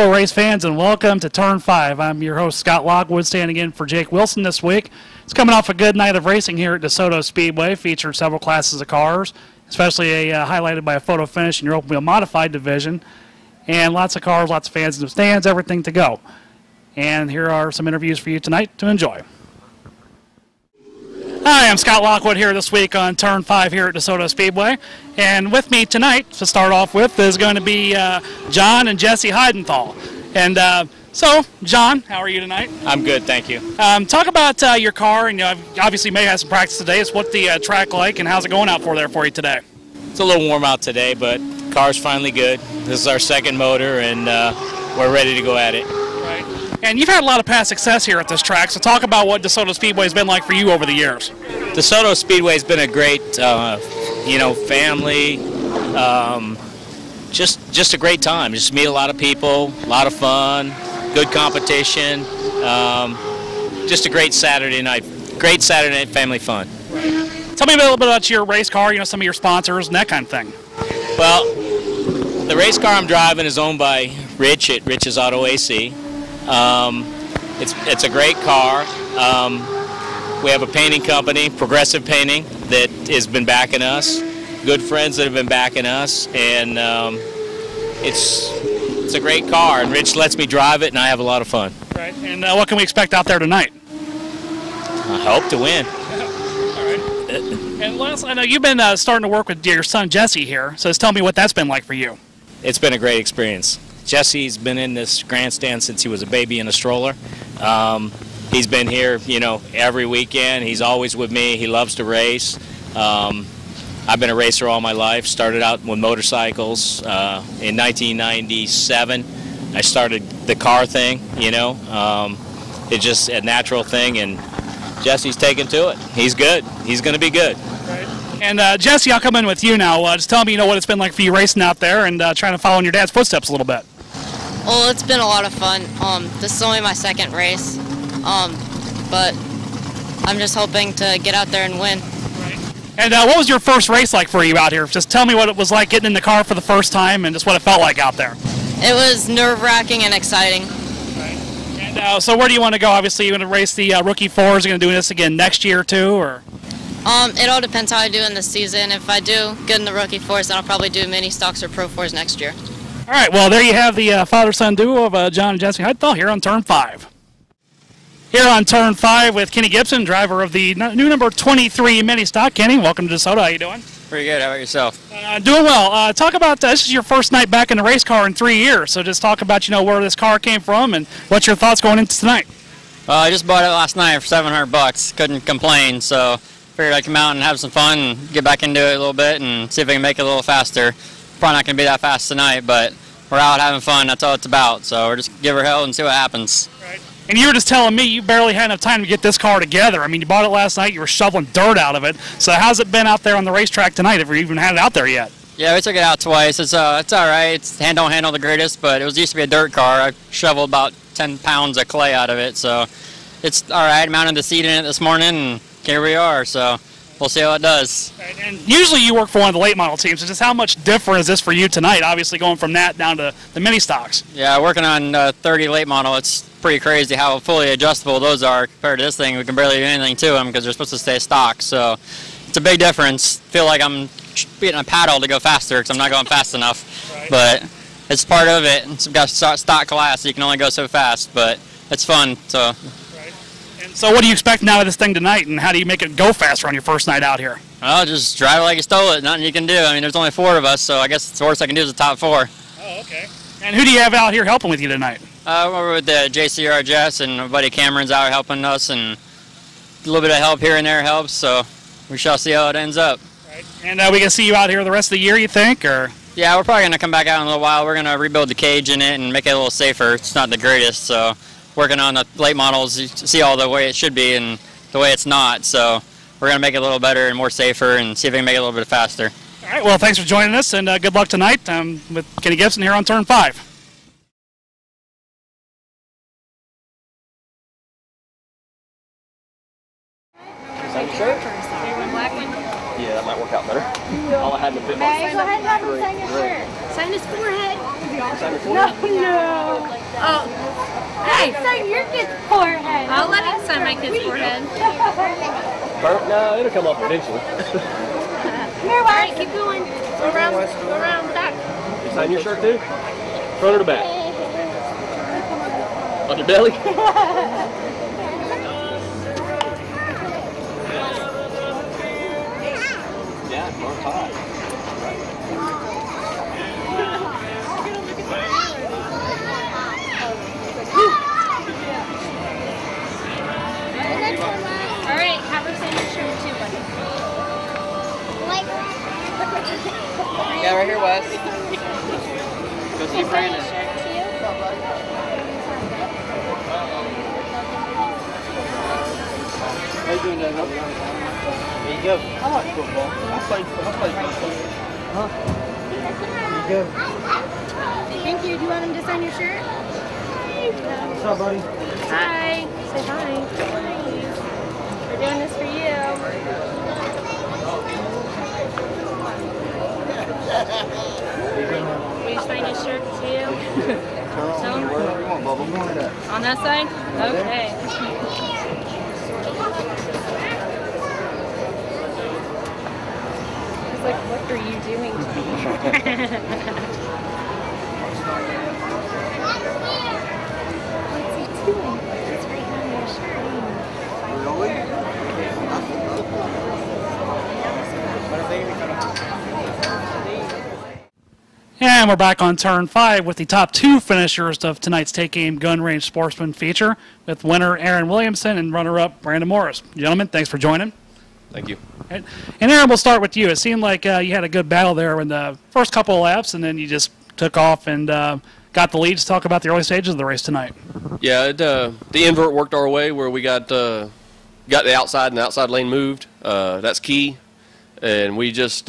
Race fans, and welcome to Turn 5. I'm your host, Scott Lockwood, standing in for Jake Wilson this week. It's coming off a good night of racing here at Desoto Speedway, featured several classes of cars, especially highlighted by a photo finish in your open wheel modified division, and lots of cars, lots of fans in the stands, everything to go. And here are some interviews for you tonight to enjoy. Hi, I'm Scott Lockwood here this week on Turn 5 here at DeSoto Speedway. And with me tonight, to start off with, is going to be John and Jesse Heidenthal. And so, John, how are you tonight? I'm good, thank you. Talk about your car, and obviously may have some practice today. It's what the track like, and how's it going out for you today? It's a little warm out today, but car's finally good. This is our second motor, and we're ready to go at it. Right. And you've had a lot of past success here at this track, so talk about what DeSoto Speedway has been like for you over the years. DeSoto Speedway has been a great, family, just a great time. Just meet a lot of people, a lot of fun, good competition, just a great Saturday night family fun. Tell me a little bit about your race car, some of your sponsors and that kind of thing. Well, the race car I'm driving is owned by Rich at Rich's Auto AC. It's a great car. We have a painting company, Progressive Painting, that has been backing us. Good friends that have been backing us, and it's a great car. And Rich lets me drive it, and I have a lot of fun. Right. And what can we expect out there tonight? I hope to win. All right. And lastly, I know you've been starting to work with your son Jesse here, so just tell me what that's been like for you. It's been a great experience. Jesse's been in this grandstand since he was a baby in a stroller. He's been here, every weekend. He's always with me. He loves to race. I've been a racer all my life. Started out with motorcycles. In 1997, I started the car thing, It's just a natural thing, and Jesse's taken to it. He's good. He's going to be good. Right. And Jesse, I'll come in with you now. Just tell me, what it's been like for you racing out there and trying to follow in your dad's footsteps a little bit. Well, it's been a lot of fun. This is only my second race, but I'm just hoping to get out there and win. Right. And what was your first race like for you out here? Just tell me what it was like getting in the car for the first time and just what it felt like out there. It was nerve-wracking and exciting. Right. And so where do you want to go? Obviously, you're going to race the Rookie 4s. Are you going to do this again next year too, or? It all depends how I do in the season. If I do good in the Rookie 4s, then I'll probably do mini stocks or Pro 4s next year. All right, well, there you have the father-son duo of John and Jesse Heidenthal here on Turn 5. Here on Turn 5 with Kenny Gibson, driver of the new number 23 mini stock. Kenny, welcome to DeSoto. How you doing? Pretty good. How about yourself? Doing well. Talk about, this is your first night back in the race car in 3 years, so just talk about, where this car came from and what's your thoughts going into tonight. Well, I just bought it last night for $700. Couldn't complain, so figured I'd come out and have some fun and get back into it a little bit and see if I can make it a little faster. Probably not going to be that fast tonight, but we're out having fun. That's all it's about. So we're just give her hell and see what happens. Right. And you were just telling me you barely had enough time to get this car together. I mean, you bought it last night. You were shoveling dirt out of it. So how's it been out there on the racetrack tonight, if you even had it out there yet? Yeah, we took it out twice. It's all right. It's don't handle the greatest, but it used to be a dirt car. I shoveled about 10 pounds of clay out of it. So it's all right. Mounted the seat in it this morning, and here we are. So we'll see how it does. Right, and usually you work for one of the late model teams, so just how much different is this for you tonight, obviously going from that down to the mini stocks? Yeah, working on 30 late model, it's pretty crazy how fully adjustable those are compared to this thing. We can barely do anything to them because they're supposed to stay stock, so it's a big difference. Feel like I'm beating a paddle to go faster because I'm not going fast enough, right. But it's part of it. It's got stock class, so you can only go so fast, but it's fun. So. So what do you expect now of this thing tonight, and how do you make it go faster on your first night out here? Well, just drive it like you stole it. Nothing you can do. I mean, there's only 4 of us, so I guess the worst I can do is the top 4. Oh, okay. And who do you have out here helping with you tonight? We're with the JCR Jess, and my buddy Cameron's out helping us, and a little bit of help here and there helps, so we shall see how it ends up. Right. And we can see you out here the rest of the year, you think, or? Yeah, we're probably going to come back out in a little while. We're going to rebuild the cage in it and make it a little safer. It's not the greatest, so working on the late models, you see all the way it should be and the way it's not, so we're going to make it a little better and more safer and see if we can make it a little bit faster. All right, well, thanks for joining us, and good luck tonight with Kenny Gibson here on Turn 5. Shirt? Yeah, that might work out better. All I had in the bit. May, go ahead and have him sign your shirt. Sign his forehead. Sign your forehead? No. Oh. Hey, sign your kid's forehead. I'll let him sign my kid's forehead. No, it'll come up eventually. Here, All right, keep going. Go around back. You sign your shirt too? Front or the back? On your belly? Yeah, more hot. All right, have her sign your shirt too, buddy. Yeah, right here, Wes. Go see Sign Brandon. your shirt too. How you doing, Daniel? There you go. I like football. I played football. Huh? There you go. Thank you. Do you want him to sign your shirt? What's up, buddy? Hi. Say hi. We're doing this for you. Will you sign his shirt too? Wherever you want, Bubba. On that side? Okay. It's like, what are you doing to me? What's he doing? He's right on your shirt. And we're back on Turn 5 with the top 2 finishers of tonight's Take Aim Gun Range Sportsman feature, with winner Aaron Williamson and runner-up Brandon Morris. Gentlemen, thanks for joining. Thank you. Right. And Aaron, we'll start with you. It seemed like you had a good battle there in the first couple of laps, and then you just took off and got the lead. Let's talk about the early stages of the race tonight. Yeah, the invert worked our way where we got the outside and the outside lane moved. That's key. And we just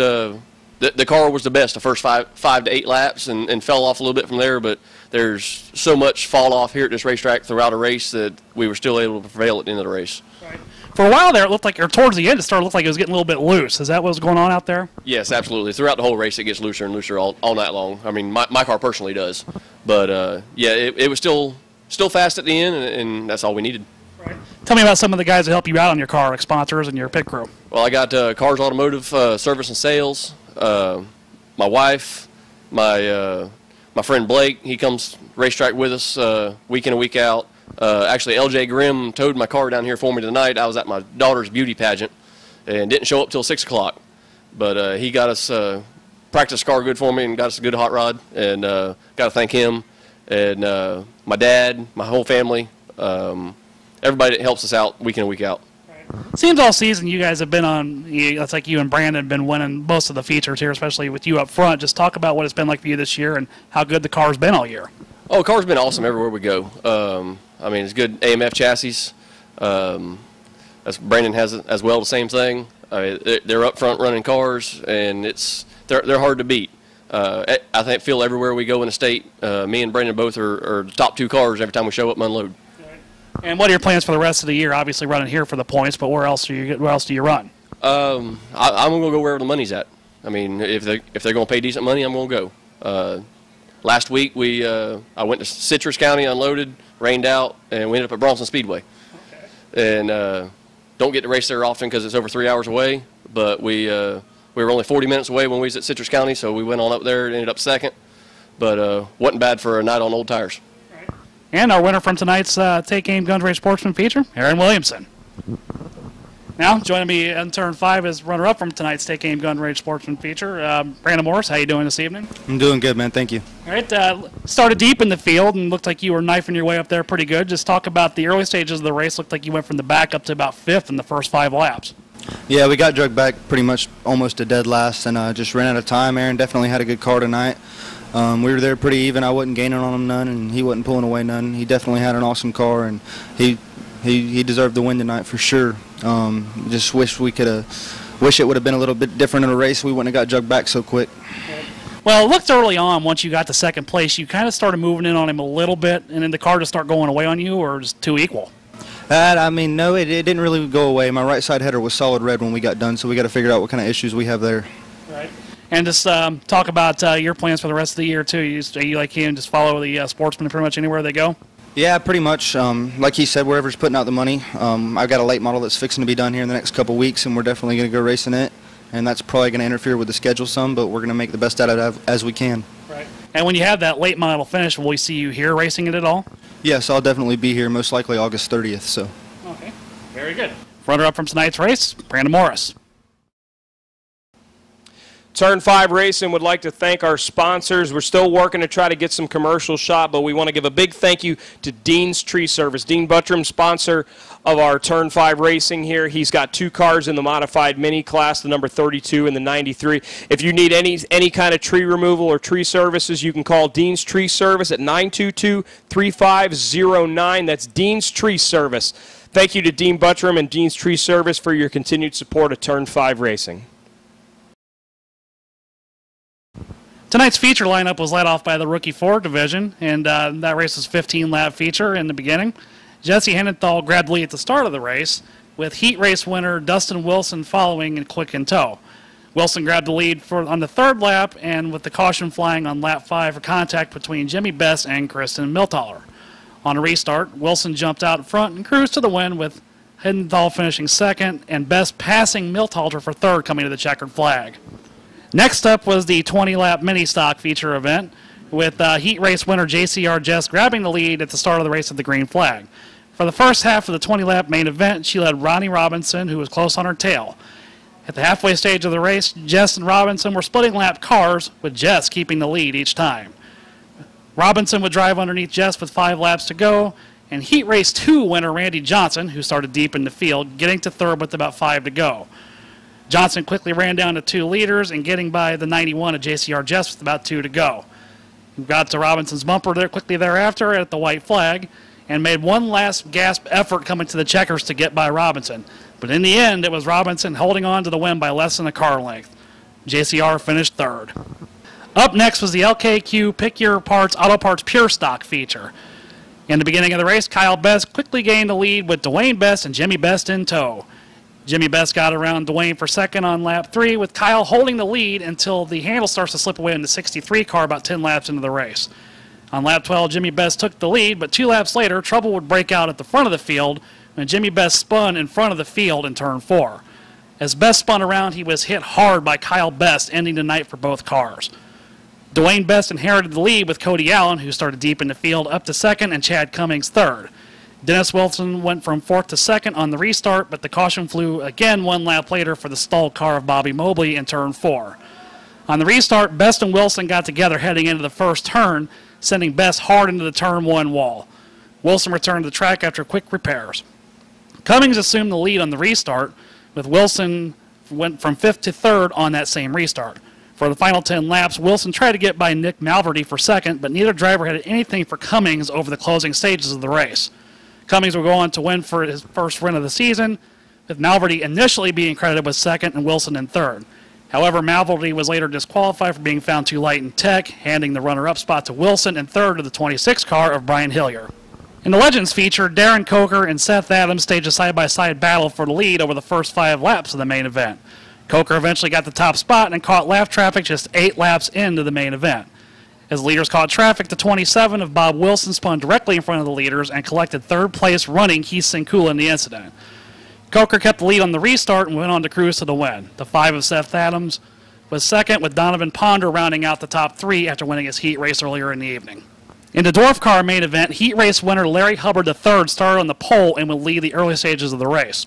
the car was the best the first five to 8 laps and fell off a little bit from there, but there's so much fall off here at this racetrack throughout a race that we were still able to prevail at the end of the race. Right. For a while there, it looked like, or towards the end, it started to look like it was getting a little bit loose. Is that what was going on out there? Yes, absolutely. Throughout the whole race, it gets looser and looser all night long. I mean, my car personally does. But, yeah, it was still fast at the end, and that's all we needed. Right. Tell me about some of the guys that help you out on your car, like sponsors and your pit crew. Well, I got Cars Automotive Service and Sales, my wife, my friend Blake. He comes racetrack with us week in and week out. Actually, LJ Grimm towed my car down here for me tonight. I was at my daughter's beauty pageant and didn't show up till 6 o'clock. But he got us practiced car good for me and got us a good hot rod. And got to thank him and my dad, my whole family, everybody that helps us out week in and week out. Seems all season you guys have been on, it's like you and Brandon have been winning most of the features here, especially with you up front. Just talk about what it's been like for you this year and how good the car's been all year. Oh, the car's been awesome everywhere we go. I mean, it's good AMF chassis. As Brandon has as well, the same thing. They're up front running cars, and they're hard to beat. I feel everywhere we go in the state, me and Brandon both are the top 2 cars every time we show up and unload. And what are your plans for the rest of the year? Obviously running here for the points, but where else do you run? I'm gonna go wherever the money's at. I mean, if they're gonna pay decent money, I'm gonna go. Last week I went to Citrus County, unloaded, rained out, and we ended up at Bradenton Speedway. Okay. And don't get to race there often because it's over 3 hours away. But we were only 40 minutes away when we was at Citrus County, so we went on up there and ended up second. But wasn't bad for a night on old tires. And our winner from tonight's Take Aim Gun Range Sportsman feature, Aaron Williamson. Now, joining me in Turn 5 is runner-up from tonight's Take Aim Gun Range Sportsman feature, Brandon Morris. How you doing this evening? I'm doing good, man. Thank you. All right, started deep in the field and looked like you were knifing your way up there pretty good. Just talk about the early stages of the race. Looked like you went from the back up to about 5th in the first 5 laps. Yeah, we got drugged back pretty much almost to dead last and just ran out of time. Aaron definitely had a good car tonight. We were there pretty even. I wasn't gaining on him none, and he wasn't pulling away none. He definitely had an awesome car, and he deserved the win tonight for sure. Just wish we could have wish it would have been a little bit different in a race. We wouldn't have got jugged back so quick. Well, it looked early on, once you got to second place, you kind of started moving in on him a little bit, and then the car just started going away on you, or just too equal? I mean, no, it didn't really go away. My right side header was solid red when we got done, so we got to figure out what kind of issues we have there. Right. And just talk about your plans for the rest of the year, too. You like him, just follow the Sportsman pretty much anywhere they go? Yeah, pretty much. Like he said, wherever's putting out the money. I've got a late model that's fixing to be done here in the next couple weeks, and we're definitely going to go racing it. And that's probably going to interfere with the schedule some, but we're going to make the best out of it as we can. Right. And when you have that late model finish, will we see you here racing it at all? Yes, I'll definitely be here, most likely August 30th. So. Okay, very good. Runner-up from tonight's race, Brandon Morris. Turn 5 Racing would like to thank our sponsors. We're still working to try to get some commercial shot, but we want to give a big thank you to Dean's Tree Service. Dean Buttram, sponsor of our Turn 5 Racing here. He's got 2 cars in the modified mini class, the number 32 and the 93. If you need any kind of tree removal or tree services, you can call Dean's Tree Service at 922-3509. That's Dean's Tree Service. Thank you to Dean Buttram and Dean's Tree Service for your continued support of Turn 5 Racing. Tonight's feature lineup was led off by the Rookie Ford division, and that race was 15-lap feature in the beginning. Jesse Heidenthal grabbed the lead at the start of the race, with heat race winner Dustin Wilson following and quick in tow. Wilson grabbed the lead on the 3rd lap, and with the caution flying on lap 5 for contact between Jimmy Best and Kristen Milthaler. On a restart, Wilson jumped out in front and cruised to the win, with Heidenthal finishing 2nd and Best passing Milthaler for 3rd coming to the checkered flag. Next up was the 20-lap mini-stock feature event, with heat race winner JCR Jess grabbing the lead at the start of the race at the green flag. For the first half of the 20-lap main event, she led Ronnie Robinson, who was close on her tail. At the halfway stage of the race, Jess and Robinson were splitting lap cars, with Jess keeping the lead each time. Robinson would drive underneath Jess with 5 laps to go, and heat race 2 winner Randy Johnson, who started deep in the field, getting to 3rd with about 5 to go. Johnson quickly ran down to 2 leaders and getting by the 91 of JCR Jess with about 2 to go. He got to Robinson's bumper there quickly thereafter at the white flag and made one last gasp effort coming to the checkers to get by Robinson. But in the end, it was Robinson holding on to the win by less than a car length. JCR finished 3rd. Up next was the LKQ Pick Your Parts Auto Parts Pure Stock feature. In the beginning of the race, Kyle Best quickly gained the lead with Dwayne Best and Jimmy Best in tow. Jimmy Best got around Dwayne for 2nd on lap 3, with Kyle holding the lead until the handle starts to slip away in the 63 car about 10 laps into the race. On lap 12, Jimmy Best took the lead, but 2 laps later, trouble would break out at the front of the field when Jimmy Best spun in front of the field in turn 4. As Best spun around, he was hit hard by Kyle Best, ending the night for both cars. Dwayne Best inherited the lead with Cody Allen, who started deep in the field, up to 2nd, and Chad Cummings 3rd. Dennis Wilson went from 4th to 2nd on the restart, but the caution flew again 1 lap later for the stalled car of Bobby Mobley in turn 4. On the restart, Best and Wilson got together heading into the first turn, sending Best hard into the turn 1 wall. Wilson returned to the track after quick repairs. Cummings assumed the lead on the restart, with Wilson went from 5th to 3rd on that same restart. For the final 10 laps, Wilson tried to get by Nick Malverty for 2nd, but neither driver had anything for Cummings over the closing stages of the race. Cummings will go on to win for his first win of the season, with Malverty initially being credited with 2nd and Wilson in 3rd. However, Malverty was later disqualified for being found too light in tech, handing the runner-up spot to Wilson and 3rd of the 26 car of Brian Hillier. In the Legends feature, Darren Coker and Seth Adams staged a side-by-side battle for the lead over the first 5 laps of the main event. Coker eventually got the top spot and caught lap traffic just 8 laps into the main event. As leaders caught traffic, the 27 of Bob Wilson spun directly in front of the leaders and collected 3rd place running Keith Sinkula in the incident. Coker kept the lead on the restart and went on to cruise to the win. The 5 of Seth Adams was 2nd, with Donovan Ponder rounding out the top 3 after winning his heat race earlier in the evening. In the dwarf car main event, heat race winner Larry Hubbard III started on the pole and would lead the early stages of the race.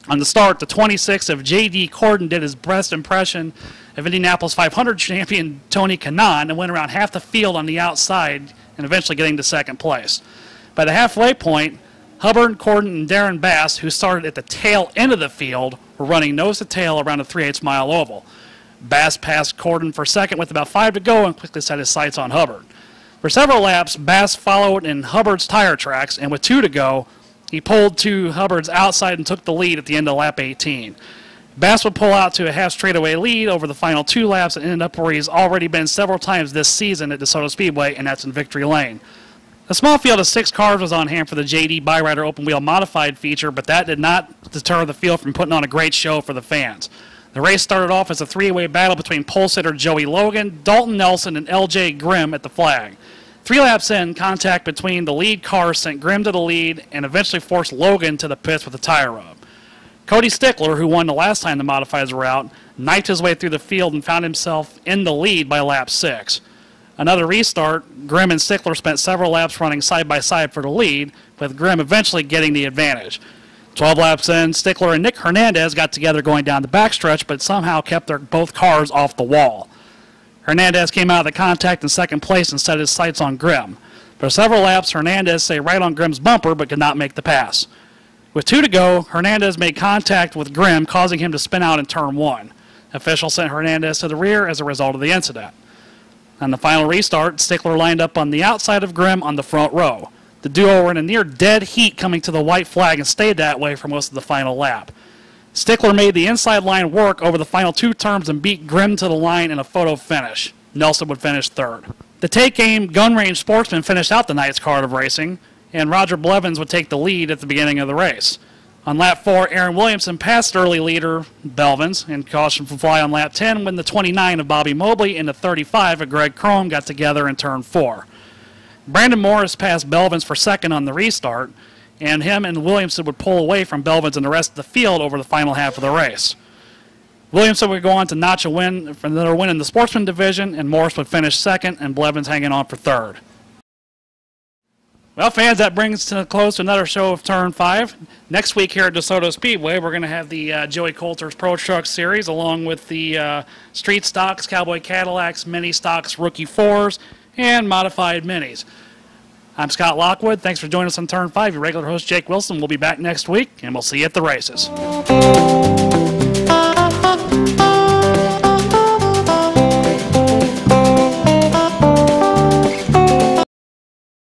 On the start, the 26 of J.D. Corden did his best impression of Indianapolis 500 champion Tony Kanaan and went around half the field on the outside and eventually getting to 2nd place. By the halfway point, Hubbard, Corden, and Darren Bass, who started at the tail end of the field, were running nose to tail around a 3/8 mile oval. Bass passed Corden for 2nd with about 5 to go and quickly set his sights on Hubbard. For several laps, Bass followed in Hubbard's tire tracks, and with 2 to go, he pulled to Hubbard's outside and took the lead at the end of lap 18. Bass would pull out to a half straightaway lead over the final 2 laps and ended up where he's already been several times this season at DeSoto Speedway, and that's in Victory Lane. A small field of 6 cars was on hand for the JD Byrider Open Wheel Modified feature, but that did not deter the field from putting on a great show for the fans. The race started off as a 3-way battle between pole sitter Joey Logan, Dalton Nelson, and LJ Grimm at the flag. 3 laps in, contact between the lead cars sent Grimm to the lead and eventually forced Logan to the pits with a tire rub. Cody Stickler, who won the last time the modifieds were out, knifed his way through the field and found himself in the lead by lap 6. Another restart, Grimm and Stickler spent several laps running side by side for the lead, with Grimm eventually getting the advantage. 12 laps in, Stickler and Nick Hernandez got together going down the backstretch, but somehow kept both cars off the wall. Hernandez came out of the contact in second place and set his sights on Grimm. For several laps, Hernandez stayed right on Grimm's bumper but could not make the pass. With 2 to go, Hernandez made contact with Grimm, causing him to spin out in turn 1. Officials sent Hernandez to the rear as a result of the incident. On the final restart, Stickler lined up on the outside of Grimm on the front row. The duo were in a near dead heat coming to the white flag and stayed that way for most of the final lap. Stickler made the inside line work over the final 2 turns and beat Grimm to the line in a photo finish. Nelson would finish 3rd. The take-aim gun range Sportsman finished out the night's card of racing, and Roger Blevins would take the lead at the beginning of the race. On lap 4, Aaron Williamson passed early leader Belvins and caution from fly on lap 10 when the 29 of Bobby Mobley and the 35 of Greg Chrome got together in turn 4. Brandon Morris passed Belvins for 2nd on the restart, and him and Williamson would pull away from Belvins and the rest of the field over the final half of the race. Williamson would go on to notch another win in the Sportsman division, and Morris would finish 2nd and Blevins hanging on for 3rd. Well, fans, that brings to a close to another show of Turn 5. Next week here at DeSoto Speedway, we're going to have the Joey Coulter's Pro Truck Series, along with the Street Stocks, Cowboy Cadillacs, Mini Stocks, Rookie 4s, and Modified Minis. I'm Scott Lockwood. Thanks for joining us on Turn 5. Your regular host, Jake Wilson, will be back next week, and we'll see you at the races.